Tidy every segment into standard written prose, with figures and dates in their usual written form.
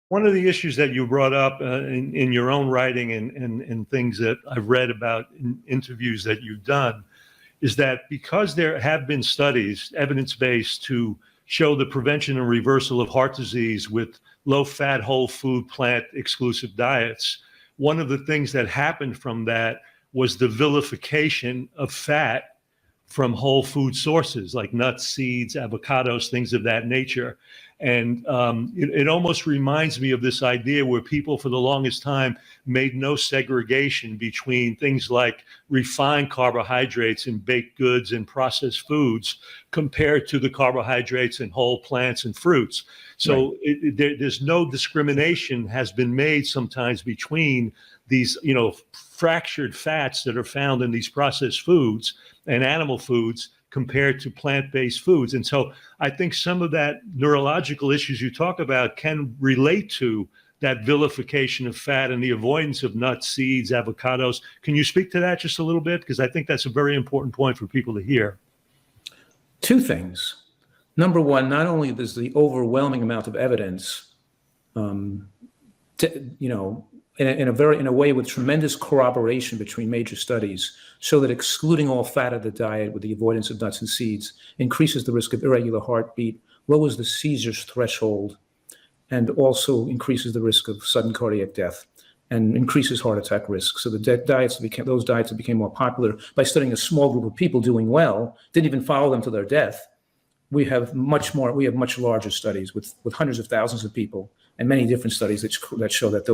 One of the issues that you brought up in your own writing and things that I've read about in interviews that you've done is that because there have been studies, evidence-based, to show the prevention and reversal of heart disease with low-fat, whole food, plant-exclusive diets, one of the things that happened from that was the vilification of fat from whole food sources like nuts, seeds, avocados, things of that nature. And it almost reminds me of this idea where people for the longest time made no segregation between things like refined carbohydrates in baked goods and processed foods compared to the carbohydrates in whole plants and fruits. So right. There's no discrimination has been made sometimes between these, fractured fats that are found in these processed foods and animal foods compared to plant-based foods. And so I think some of that neurological issues you talk about can relate to that vilification of fat and the avoidance of nuts, seeds, avocados. Can you speak to that just a little bit? Because I think that's a very important point for people to hear. Two things. Number one, not only there's the overwhelming amount of evidence, in a way with tremendous corroboration between major studies, show that excluding all fat of the diet with the avoidance of nuts and seeds increases the risk of irregular heartbeat, lowers the seizures threshold, and also increases the risk of sudden cardiac death and increases heart attack risk. So those diets that became more popular by studying a small group of people doing well, didn't even follow them to their death. We have much larger studies with hundreds of thousands of people and many different studies that show that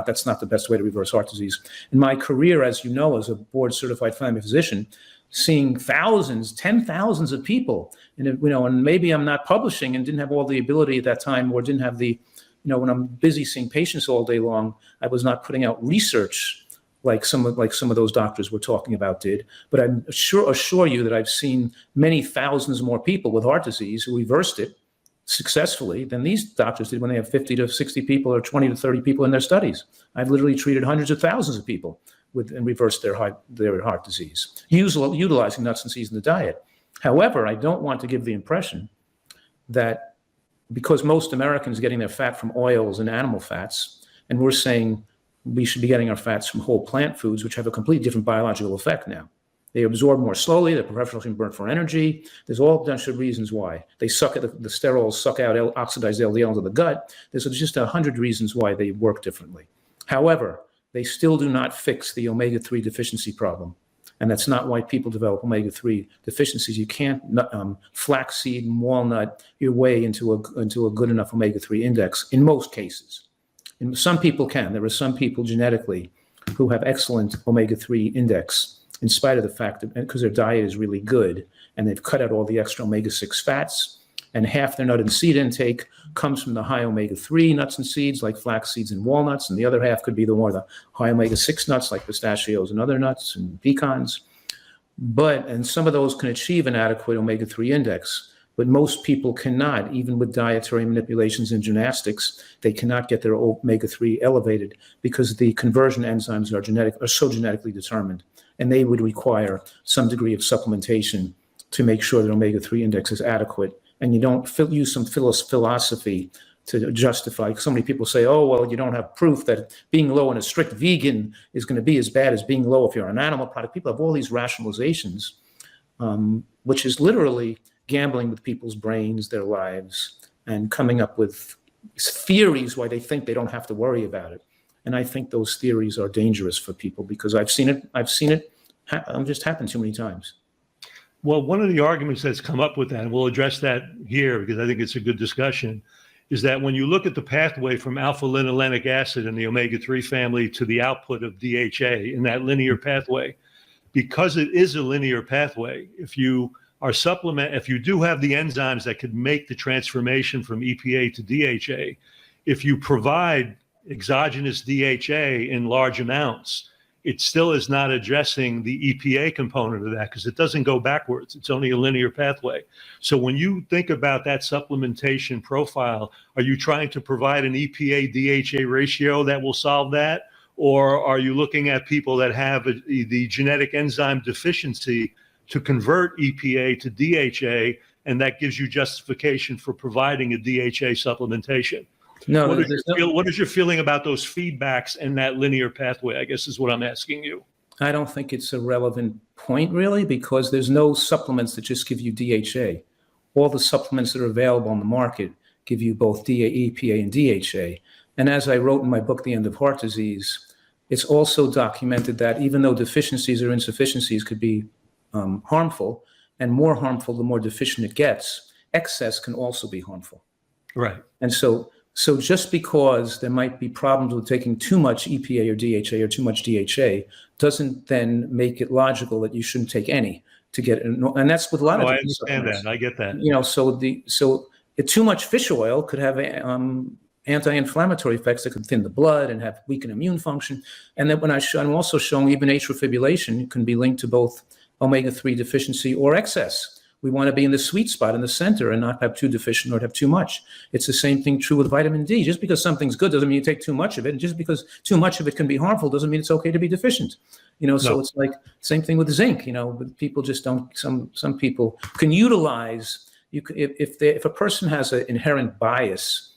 that's not the best way to reverse heart disease. In my career, as you know, as a board certified family physician, seeing thousands, 10,000s of people, and maybe I'm not publishing and didn't have all the ability at that time, or didn't have the, when I'm busy seeing patients all day long, I was not putting out research like some of those doctors we're talking about did. But I'm assure you that I've seen many thousands more people with heart disease who reversed it successfully than these doctors did when they have 50 to 60 people or 20 to 30 people in their studies. I've literally treated hundreds of thousands of people and reversed their heart disease, utilizing nuts and seeds in the diet. However, I don't want to give the impression that because most Americans are getting their fat from oils and animal fats, and we're saying we should be getting our fats from whole plant foods, which have a completely different biological effect now. They absorb more slowly, they're preferentially burnt for energy. There's all bunch of reasons why. They the sterols suck out oxidized LDL into the gut. There's just 100 reasons why they work differently. However, they still do not fix the omega-3 deficiency problem. And that's not why people develop omega-3 deficiencies. You can't flaxseed and walnut your way into a good enough omega-3 index in most cases. And some people can. There are some people genetically who have excellent omega-3 index in spite of the fact that because their diet is really good and they've cut out all the extra omega-6 fats, and half their nut and seed intake comes from the high omega-3 nuts and seeds like flax seeds and walnuts, and the other half could be the high omega-6 nuts like pistachios and other nuts and pecans. And some of those can achieve an adequate omega-3 index, but most people cannot. Even with dietary manipulations and gymnastics, they cannot get their omega-3 elevated because the conversion enzymes are so genetically determined, and they would require some degree of supplementation to make sure that omega-3 index is adequate. And you don't use some philosophy to justify. So many people say, oh, well, you don't have proof that being low in a strict vegan is going to be as bad as being low if you're an animal product. People have all these rationalizations, which is literally gambling with people's brains, their lives, and coming up with theories why they think they don't have to worry about it. And I think those theories are dangerous for people because I've seen it just happen too many times. Well, one of the arguments that's come up with that, and we'll address that here because I think it's a good discussion, is that when you look at the pathway from alpha-linolenic acid in the omega-3 family to the output of DHA in that linear pathway, because it is a linear pathway, if you do have the enzymes that could make the transformation from EPA to DHA, if you provide exogenous DHA in large amounts, it still is not addressing the EPA component of that because it doesn't go backwards. It's only a linear pathway. So when you think about that supplementation profile, are you trying to provide an EPA DHA ratio that will solve that? Or are you looking at people that have the genetic enzyme deficiency to convert EPA to DHA, and that gives you justification for providing a DHA supplementation? No, What is your feeling about those feedbacks and that linear pathway, I guess is what I'm asking you. I don't think it's a relevant point really, because there's no supplements that just give you DHA. All the supplements that are available on the market give you both EPA and DHA. And as I wrote in my book, The End of Heart Disease, it's also documented that even though deficiencies or insufficiencies could be harmful, and more harmful the more deficient it gets, excess can also be harmful. Right. And so just because there might be problems with taking too much EPA or DHA or too much DHA doesn't then make it logical that you shouldn't take any to get, and that's with a lot of. I understand that. I get that. You know, so too much fish oil could have anti-inflammatory effects that could thin the blood and have weakened immune function. And then I'm also showing even atrial fibrillation can be linked to both omega-3 deficiency or excess. We want to be in the sweet spot in the center and not have too deficient or have too much. It's the same thing true with vitamin D. Just because something's good doesn't mean you take too much of it. And just because too much of it can be harmful doesn't mean it's okay to be deficient. You know, so it's like same thing with zinc. You know, but people just don't. Some people can utilize. If a person has an inherent bias,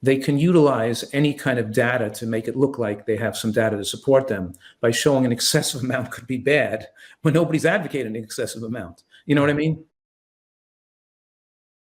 they can utilize any kind of data to make it look like they have some data to support them by showing an excessive amount could be bad when nobody's advocating an excessive amount. You know what I mean?